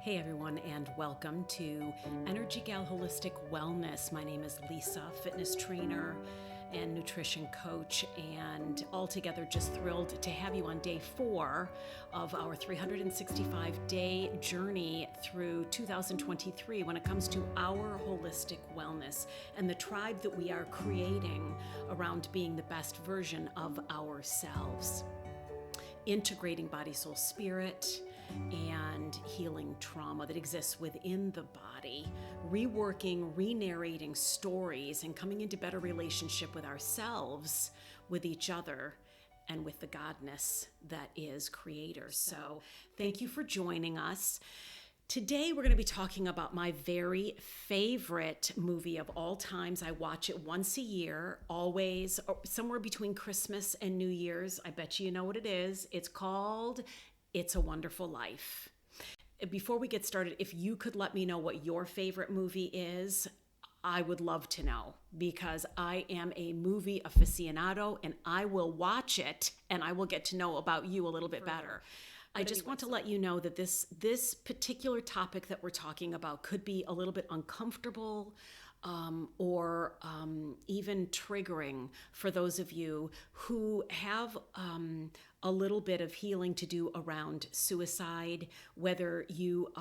Hey everyone, and welcome to Energy Gal Holistic Wellness. My name is Lisa, fitness trainer and nutrition coach, and altogether just thrilled to have you on day 4 of our 365-day journey through 2023 when it comes to our holistic wellness and the tribe that we are creating around being the best version of ourselves, integrating body, soul, spirit, and healing trauma that exists within the body, reworking, re-narrating stories, and coming into better relationship with ourselves, with each other, and with the godness that is creator. So thank you for joining us. Today we're going to be talking about my very favorite movie of all times. I watch it once a year, always, somewhere between Christmas and New Year's. I bet you know what it is. It's called It's a Wonderful Life. Before we get started, if you could let me know what your favorite movie is, I would love to know, because I am a movie aficionado and I will watch it and I will get to know about you a little bit better. I just want to let you know that this particular topic that we're talking about could be a little bit uncomfortable or even triggering for those of you who have a little bit of healing to do around suicide, whether you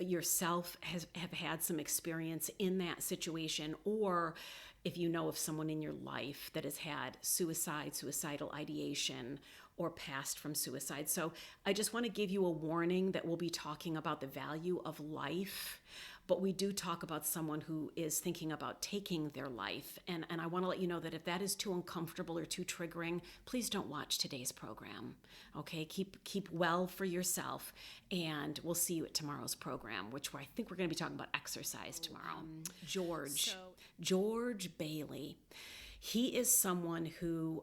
yourself have had some experience in that situation, or if you know of someone in your life that has had suicidal ideation, or passed from suicide. So I just want to give you a warning that we'll be talking about the value of life, but we do talk about someone who is thinking about taking their life. And I want to let you know that if that is too uncomfortable or too triggering, please don't watch today's program. Okay, keep well for yourself, and we'll see you at tomorrow's program, which I think we're going to be talking about exercise tomorrow. George Bailey. He is someone who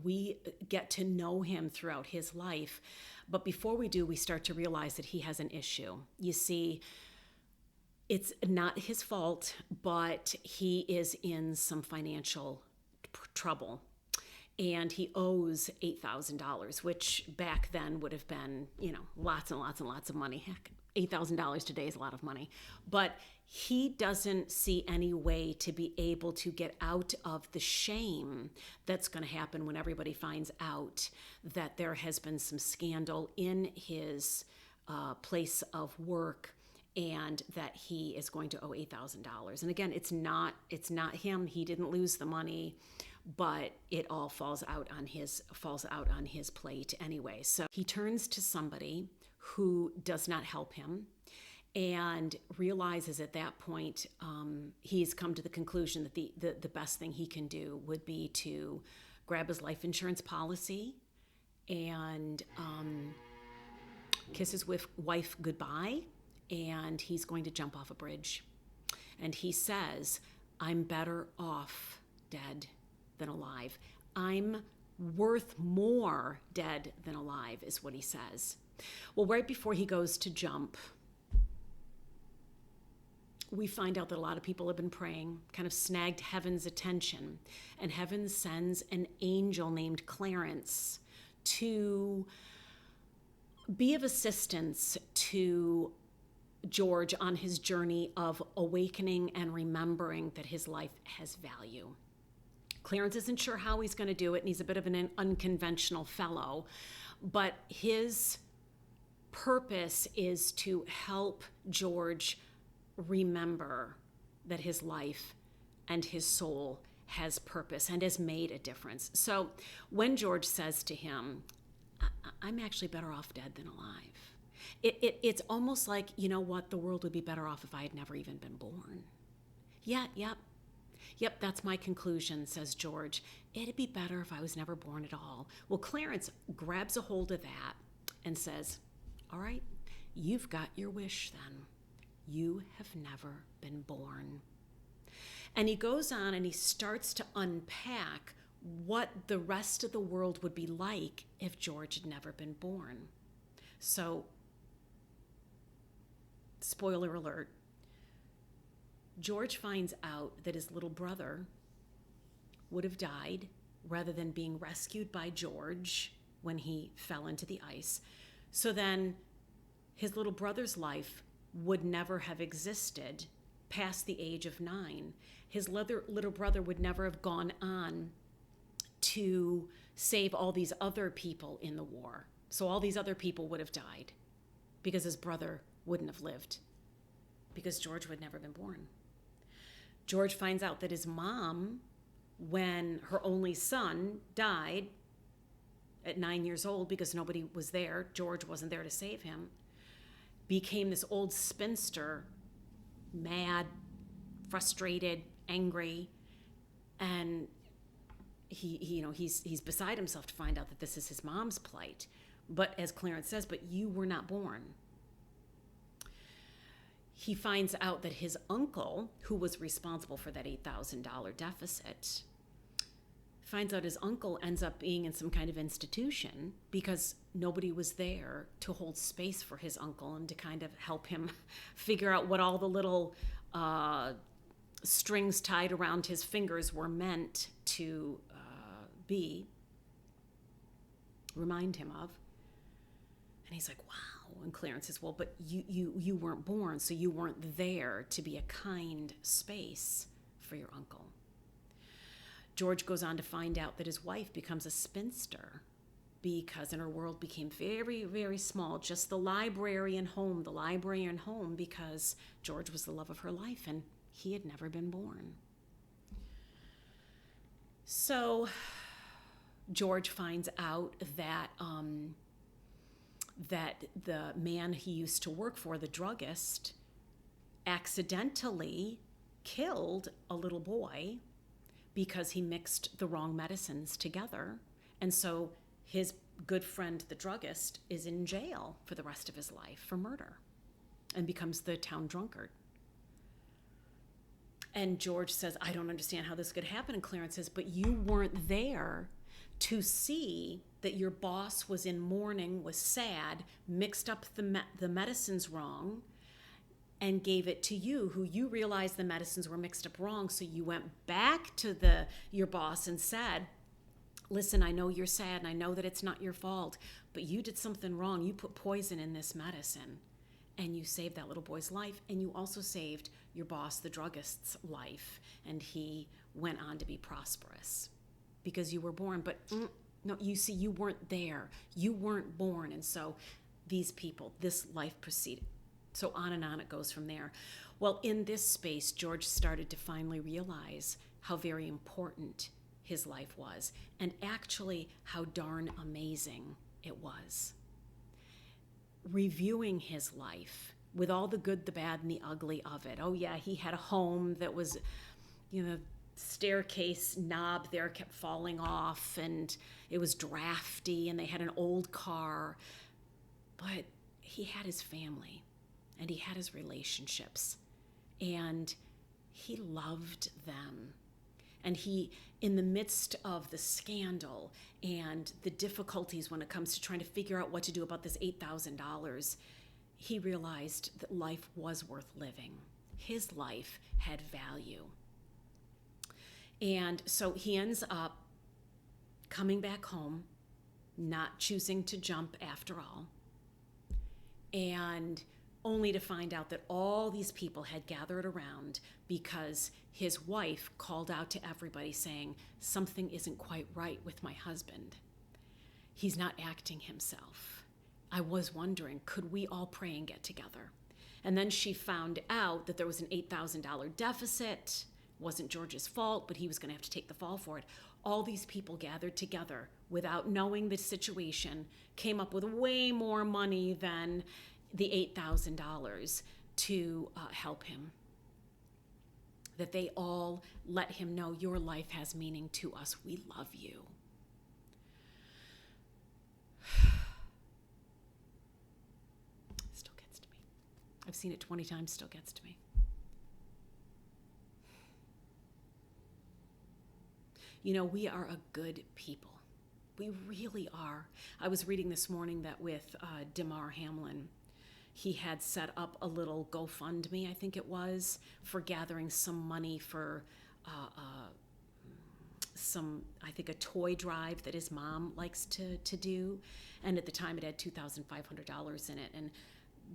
we get to know him throughout his life. But before we do, we start to realize that he has an issue. You see, it's not his fault, but he is in some financial trouble. And he owes $8,000, which back then would have been, lots and lots and lots of money. Heck, $8,000 today is a lot of money. But he doesn't see any way to be able to get out of the shame that's going to happen when everybody finds out that there has been some scandal in his place of work, and that he is going to owe $8,000. And again, it's not him. He didn't lose the money, but it all falls out on his plate anyway. So he turns to somebody who does not help him, and realizes at that point he's come to the conclusion that the best thing he can do would be to grab his life insurance policy and kiss his wife goodbye, and he's going to jump off a bridge. And he says, "I'm better off dead than alive. I'm worth more dead than alive," is what he says. Well, right before he goes to jump, we find out that a lot of people have been praying, kind of snagged heaven's attention, and heaven sends an angel named Clarence to be of assistance to George on his journey of awakening and remembering that his life has value. Clarence isn't sure how he's going to do it, and he's a bit of an unconventional fellow, but his purpose is to help George remember that his life and his soul has purpose and has made a difference. So when George says to him, "I'm actually better off dead than alive," it's almost like, you know what, the world would be better off if I had never even been born. Yep, that's my conclusion, says George. It'd be better if I was never born at all. Well, Clarence grabs a hold of that and says, "All right, you've got your wish then. You have never been born." And he goes on and he starts to unpack what the rest of the world would be like if George had never been born. So, spoiler alert, George finds out that his little brother would have died rather than being rescued by George when he fell into the ice. So then his little brother's life would never have existed past the age of 9. His little brother would never have gone on to save all these other people in the war. So all these other people would have died because his brother wouldn't have lived, because George would never have been born. George finds out that his mom, when her only son died at 9 years old because nobody was there, George wasn't there to save him, became this old spinster, mad, frustrated, angry, and he's beside himself to find out that this is his mom's plight. But as Clarence says, but you were not born. He finds out that his uncle, who was responsible for that $8,000 deficit, finds out his uncle ends up being in some kind of institution because nobody was there to hold space for his uncle and to kind of help him figure out what all the little strings tied around his fingers were meant to remind him of. And he's like, wow. And Clarence says, well, but you weren't born, so you weren't there to be a kind space for your uncle. George goes on to find out that his wife becomes a spinster because her world became very, very small. Just the library and home, because George was the love of her life and he had never been born. So George finds out that that the man he used to work for, the druggist, accidentally killed a little boy because he mixed the wrong medicines together. And so his good friend, the druggist, is in jail for the rest of his life for murder and becomes the town drunkard. And George says, I don't understand how this could happen. And Clarence says, but you weren't there to see that your boss was in mourning, was sad, mixed up the medicines wrong, and gave it to you, who you realized the medicines were mixed up wrong. So you went back to your boss and said, listen, I know you're sad and I know that it's not your fault, but you did something wrong. You put poison in this medicine and you saved that little boy's life, and you also saved your boss, the druggist's, life, and he went on to be prosperous because you were born. But no, you see, you weren't there. You weren't born. And so these people, this life proceeded. So on and on it goes from there. Well, in this space, George started to finally realize how very important his life was, and actually how darn amazing it was. Reviewing his life with all the good, the bad, and the ugly of it. Oh yeah, he had a home that was, staircase knob there kept falling off, and it was drafty, and they had an old car. But he had his family, and he had his relationships, and he loved them. And he, in the midst of the scandal and the difficulties when it comes to trying to figure out what to do about this $8,000, he realized that life was worth living. His life had value. And so he ends up coming back home, not choosing to jump after all, and only to find out that all these people had gathered around because his wife called out to everybody saying, something isn't quite right with my husband. He's not acting himself. I was wondering, could we all pray and get together? And then she found out that there was an $8,000 deficit. It wasn't George's fault, but he was going to have to take the fall for it. All these people gathered together without knowing the situation, came up with way more money than the $8,000 to help him. That they all let him know, your life has meaning to us. We love you. Still gets to me. I've seen it 20 times, still gets to me. We are a good people. We really are. I was reading this morning that with Damar Hamlin, he had set up a little GoFundMe, I think it was, for gathering some money for a toy drive that his mom likes to do. And at the time it had $2,500 in it. And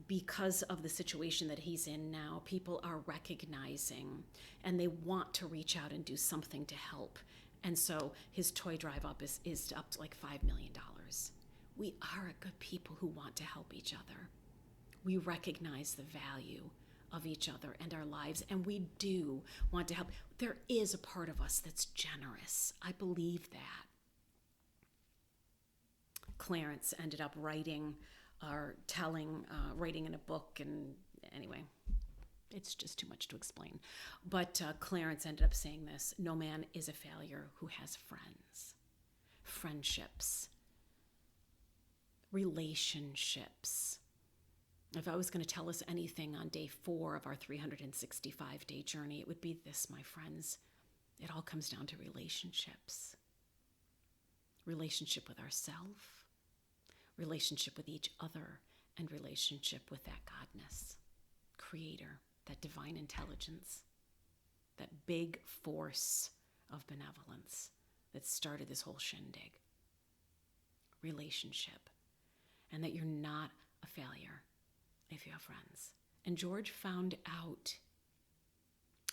because of the situation that he's in now, people are recognizing and they want to reach out and do something to help. And so his toy drive up is up to like $5 million. We are a good people who want to help each other. We recognize the value of each other and our lives, and we do want to help. There is a part of us that's generous. I believe that. Clarence ended up writing in a book, and anyway, it's just too much to explain. But Clarence ended up saying this: no man is a failure who has friends, friendships, relationships. If I was going to tell us anything on day 4 of our 365-day journey, it would be this, my friends. It all comes down to relationships. Relationship with ourselves, relationship with each other, and relationship with that Godness, Creator, that divine intelligence, that big force of benevolence that started this whole shindig. Relationship. And that you're not a failure if you have friends. And George found out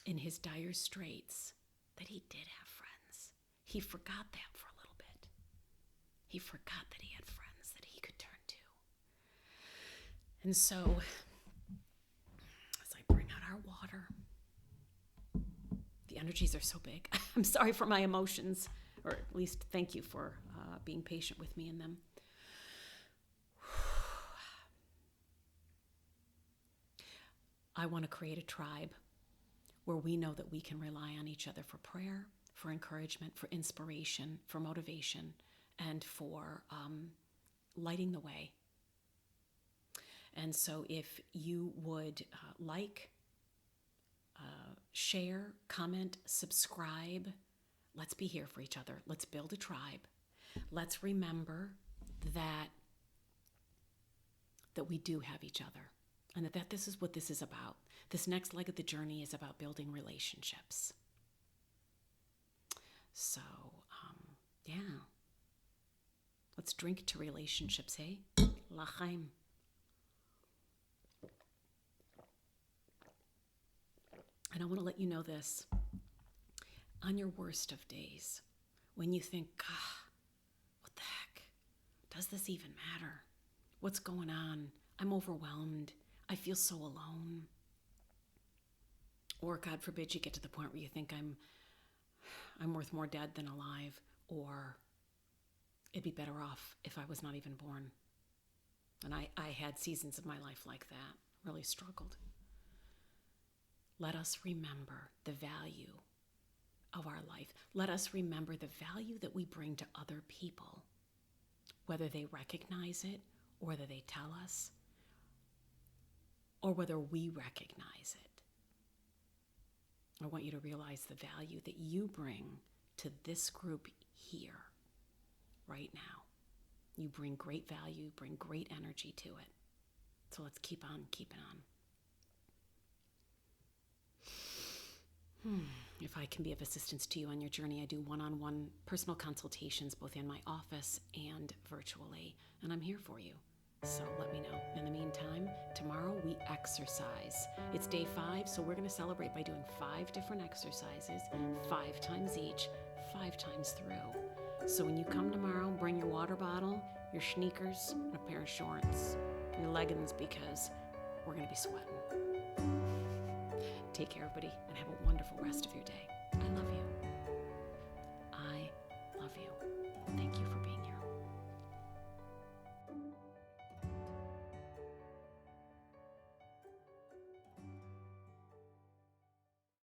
in his dire straits that he did have friends. He forgot that for a little bit. He forgot that he had friends that he could turn to. And so, as I bring out our water, the energies are so big. I'm sorry for my emotions, or at least thank you for being patient with me in them. I want to create a tribe where we know that we can rely on each other for prayer, for encouragement, for inspiration, for motivation, and for lighting the way. And so if you would share, comment, subscribe, let's be here for each other. Let's build a tribe. Let's remember that we do have each other. And that this is what this is about. This next leg of the journey is about building relationships. So, yeah. Let's drink to relationships, hey? L'chaim. And I want to let you know this. On your worst of days, when you think, what the heck? Does this even matter? What's going on? I'm overwhelmed. I feel so alone. Or God forbid you get to the point where you think I'm worth more dead than alive, or it'd be better off if I was not even born. And I had seasons of my life like that, really struggled. Let us remember the value of our life. Let us remember the value that we bring to other people, whether they recognize it or whether they tell us, or whether we recognize it. I want you to realize the value that you bring to this group here, right now. You bring great value, bring great energy to it. So let's keep on keeping on. If I can be of assistance to you on your journey, I do one-on-one personal consultations, both in my office and virtually, and I'm here for you. So let me know. In the meantime, tomorrow we exercise. It's day 5, so we're going to celebrate by doing 5 different exercises, 5 times each, 5 times through. So when you come tomorrow, bring your water bottle, your sneakers, and a pair of shorts, your leggings, because we're going to be sweating. Take care, everybody, and have a wonderful rest of your day. I love you.